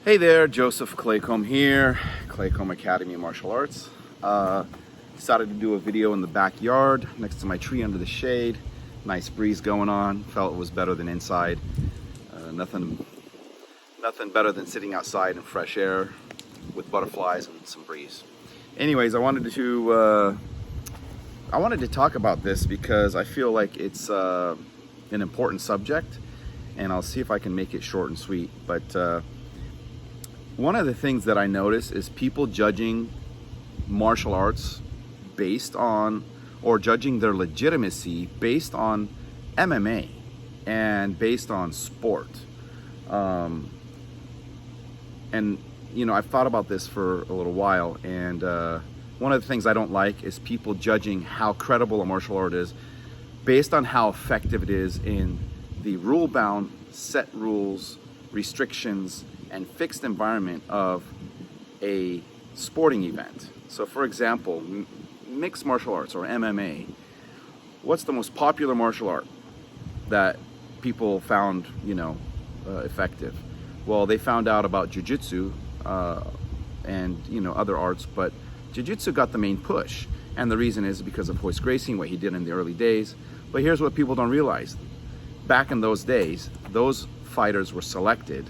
Hey there, Joseph Claycomb here, Claycomb Academy of Martial Arts. Decided to do a video in the backyard next to my tree under the shade. Nice breeze going on. Felt it was better than inside. Nothing better than sitting outside in fresh air with butterflies and some breeze. Anyways, I wanted to talk about this because I feel like it's an important subject, and I'll see if I can make it short and sweet. But one of the things that I notice is people judging martial arts based on, or judging their legitimacy based on MMA and based on sport. And you know, I've thought about this for a little while, and one of the things I don't like is people judging how credible a martial art is based on how effective it is in the rule-bound, set rules, restrictions, and fixed environment of a sporting event. So for example, mixed martial arts or MMA, what's the most popular martial art that people found, effective? Well, they found out about jiu-jitsu and other arts, but jiu-jitsu got the main push. And the reason is because of Royce Gracie, what he did in the early days. But here's what people don't realize. Back in those days, those fighters were selected,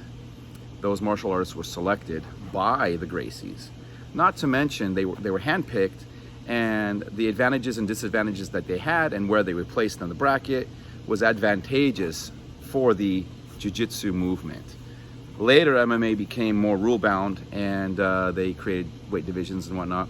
those martial artists were selected by the Gracies. Not to mention they were handpicked, and the advantages and disadvantages that they had and where they were placed in the bracket was advantageous for the jiu-jitsu movement. Later, MMA became more rule-bound, and they created weight divisions and whatnot.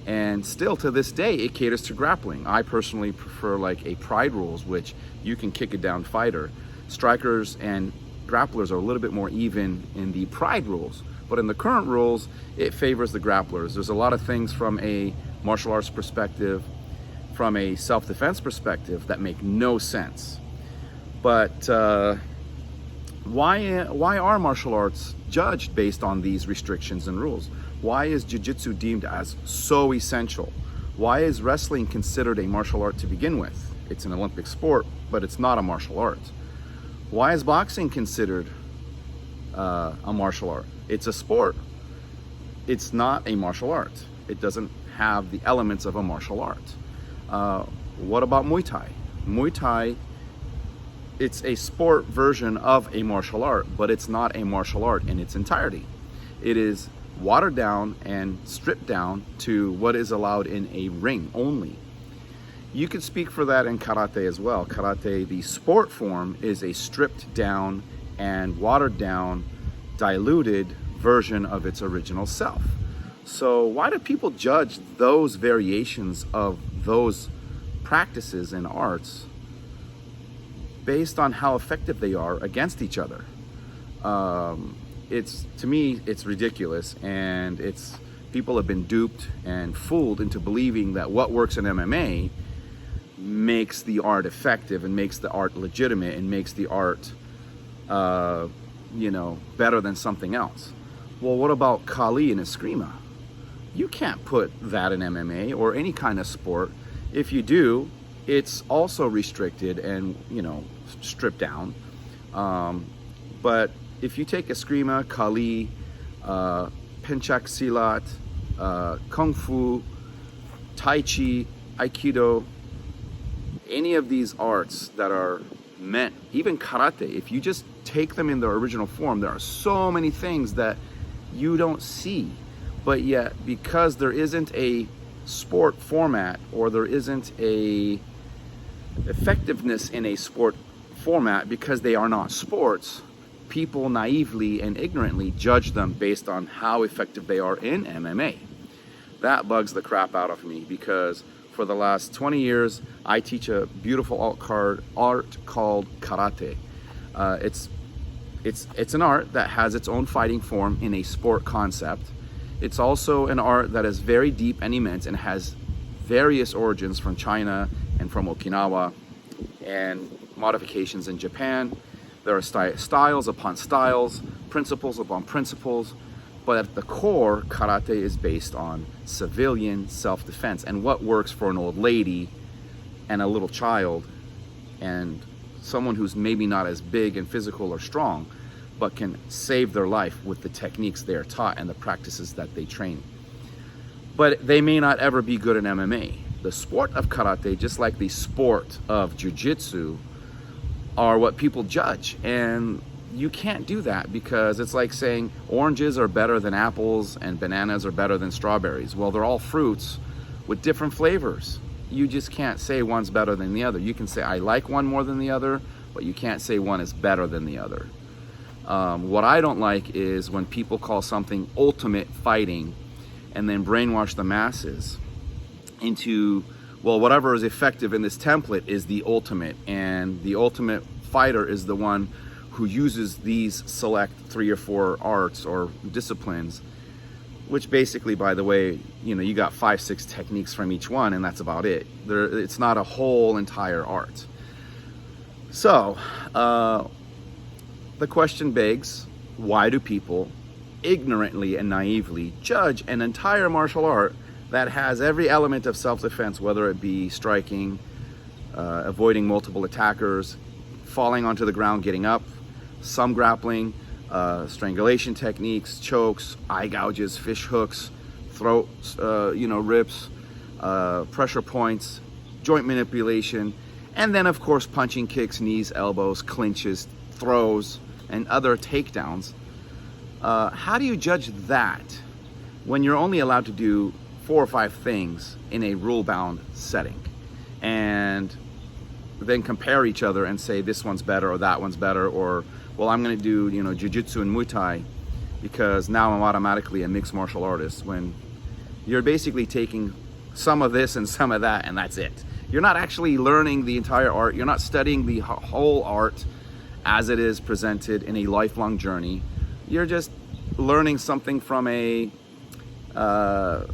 And still to this day, it caters to grappling. I personally prefer like a pride rules, which you can kick a down fighter. Strikers and grapplers are a little bit more even in the pride rules, but in the current rules, it favors the grapplers. There's a lot of things from a martial arts perspective, from a self-defense perspective, that make no sense. But why are martial arts judged based on these restrictions and rules? Why is jiu-jitsu deemed as so essential? Why is wrestling considered a martial art to begin with? It's an Olympic sport, but it's not a martial art. Why is boxing considered a martial art? It's a sport. It's not a martial art. It doesn't have the elements of a martial art. What about Muay Thai? Muay Thai, it's a sport version of a martial art, but it's not a martial art in its entirety. It is watered down and stripped down to what is allowed in a ring only. You could speak for that in karate as well. Karate, the sport form, is a stripped down and watered down, diluted version of its original self. So why do people judge those variations of those practices and arts based on how effective they are against each other? To me, it's ridiculous, and people have been duped and fooled into believing that what works in MMA makes the art effective and makes the art legitimate and makes the art better than something else. Well, what about Kali and Eskrima? You can't put that in MMA or any kind of sport. If you do, it's also restricted and stripped down. But if you take Eskrima, Kali, Pencak Silat, Kung Fu, Tai Chi, Aikido, any of these arts that are meant, even karate, if you just take them in their original form, there are so many things that you don't see. But yet, because there isn't a sport format, or there isn't a effectiveness in a sport format because they are not sports, people naively and ignorantly judge them based on how effective they are in MMA. That bugs the crap out of me, because for the last 20 years, I teach a beautiful art called karate. It's an art that has its own fighting form in a sport concept. It's also an art that is very deep and immense and has various origins from China and from Okinawa and modifications in Japan. There are styles upon styles, principles upon principles, but at the core, karate is based on civilian self-defense and what works for an old lady and a little child and someone who's maybe not as big and physical or strong. but can save their life with the techniques they are taught and the practices that they train. But they may not ever be good in MMA. The sport of karate, just like the sport of jiu-jitsu, are what people judge. And you can't do that, because it's like saying oranges are better than apples and bananas are better than strawberries. Well, they're all fruits with different flavors. You just can't say one's better than the other. You can say I like one more than the other, but you can't say one is better than the other. What I don't like is when people call something ultimate fighting and then brainwash the masses into, well, whatever is effective in this template is the ultimate, and the ultimate fighter is the one who uses these select 3 or 4 arts or disciplines, which basically, by the way, you got 5, 6 techniques from each one, and that's about it. It's not a whole entire art. So the question begs, why do people ignorantly and naively judge an entire martial art that has every element of self-defense, whether it be striking, avoiding multiple attackers, falling onto the ground, getting up, some grappling, strangulation techniques, chokes, eye gouges, fish hooks, throat, rips, pressure points, joint manipulation, and then of course punching, kicks, knees, elbows, clinches, throws, and other takedowns. How do you judge that when you're only allowed to do 4 or 5 things in a rule-bound setting, and then compare each other and say this one's better or that one's better, or well, I'm going to do jiu-jitsu and Muay Thai because now I'm automatically a mixed martial artist, when you're basically taking some of this and some of that and that's it. You're not actually learning the entire art. You're not studying the whole art as it is presented in a lifelong journey. You're just learning something from a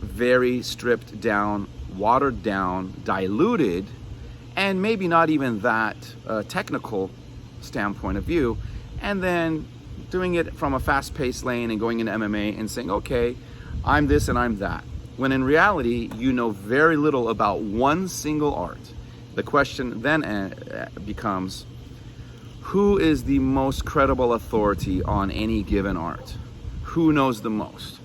very stripped down, watered down, diluted, and maybe not even that technical standpoint of view, and then doing it from a fast-paced lane and going into MMA and saying, okay, I'm this and I'm that. When in reality, you know very little about one single art. The question then becomes, who is the most credible authority on any given art? Who knows the most?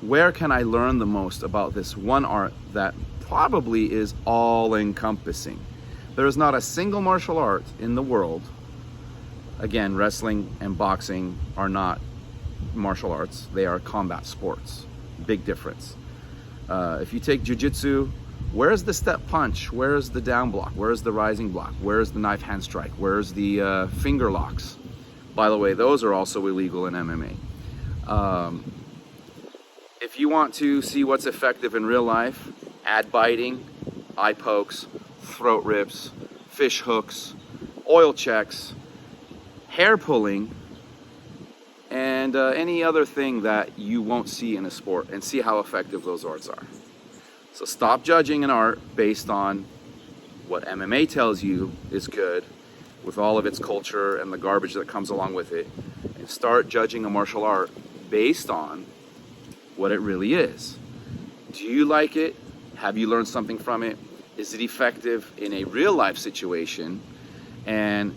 Where can I learn the most about this one art that probably is all-encompassing? There is not a single martial art in the world. Again, wrestling and boxing are not martial arts. They are combat sports. Big difference. If you take jiu-jitsu, where's the step punch? Where's the down block? Where's the rising block? Where's the knife hand strike? Where's the finger locks? By the way, those are also illegal in MMA. If you want to see what's effective in real life, add biting, eye pokes, throat rips, fish hooks, oil checks, hair pulling, and any other thing that you won't see in a sport, and see how effective those arts are. So stop judging an art based on what MMA tells you is good, with all of its culture and the garbage that comes along with it, and start judging a martial art based on what it really is. Do you like it? Have you learned something from it? Is it effective in a real life situation? And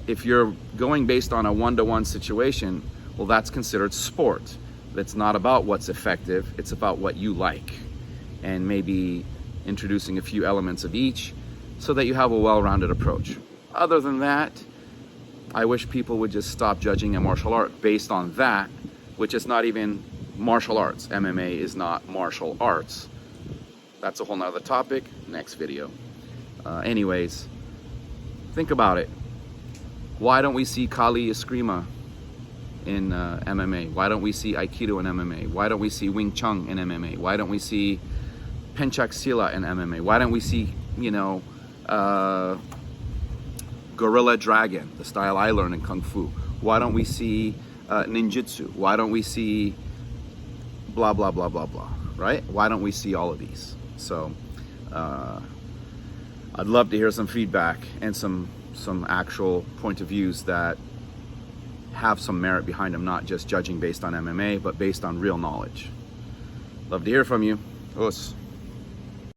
if you're going based on a one-to-one situation, well, that's considered sport. That's not about what's effective, it's about what you like, and maybe introducing a few elements of each so that you have a well-rounded approach. Other than that, I wish people would just stop judging a martial art based on that, which is not even martial arts. MMA is not martial arts. That's a whole nother topic, next video. Anyways, think about it. Why don't we see Kali Eskrima in MMA? Why don't we see Aikido in MMA? Why don't we see Wing Chun in MMA? Why don't we see Pencak Silat in MMA? Why don't we see, Gorilla Dragon, the style I learned in Kung Fu? Why don't we see ninjutsu? Why don't we see blah, blah, blah, blah, blah, right? Why don't we see all of these? So I'd love to hear some feedback and some actual point of views that have some merit behind them, not just judging based on MMA, but based on real knowledge. Love to hear from you. Us.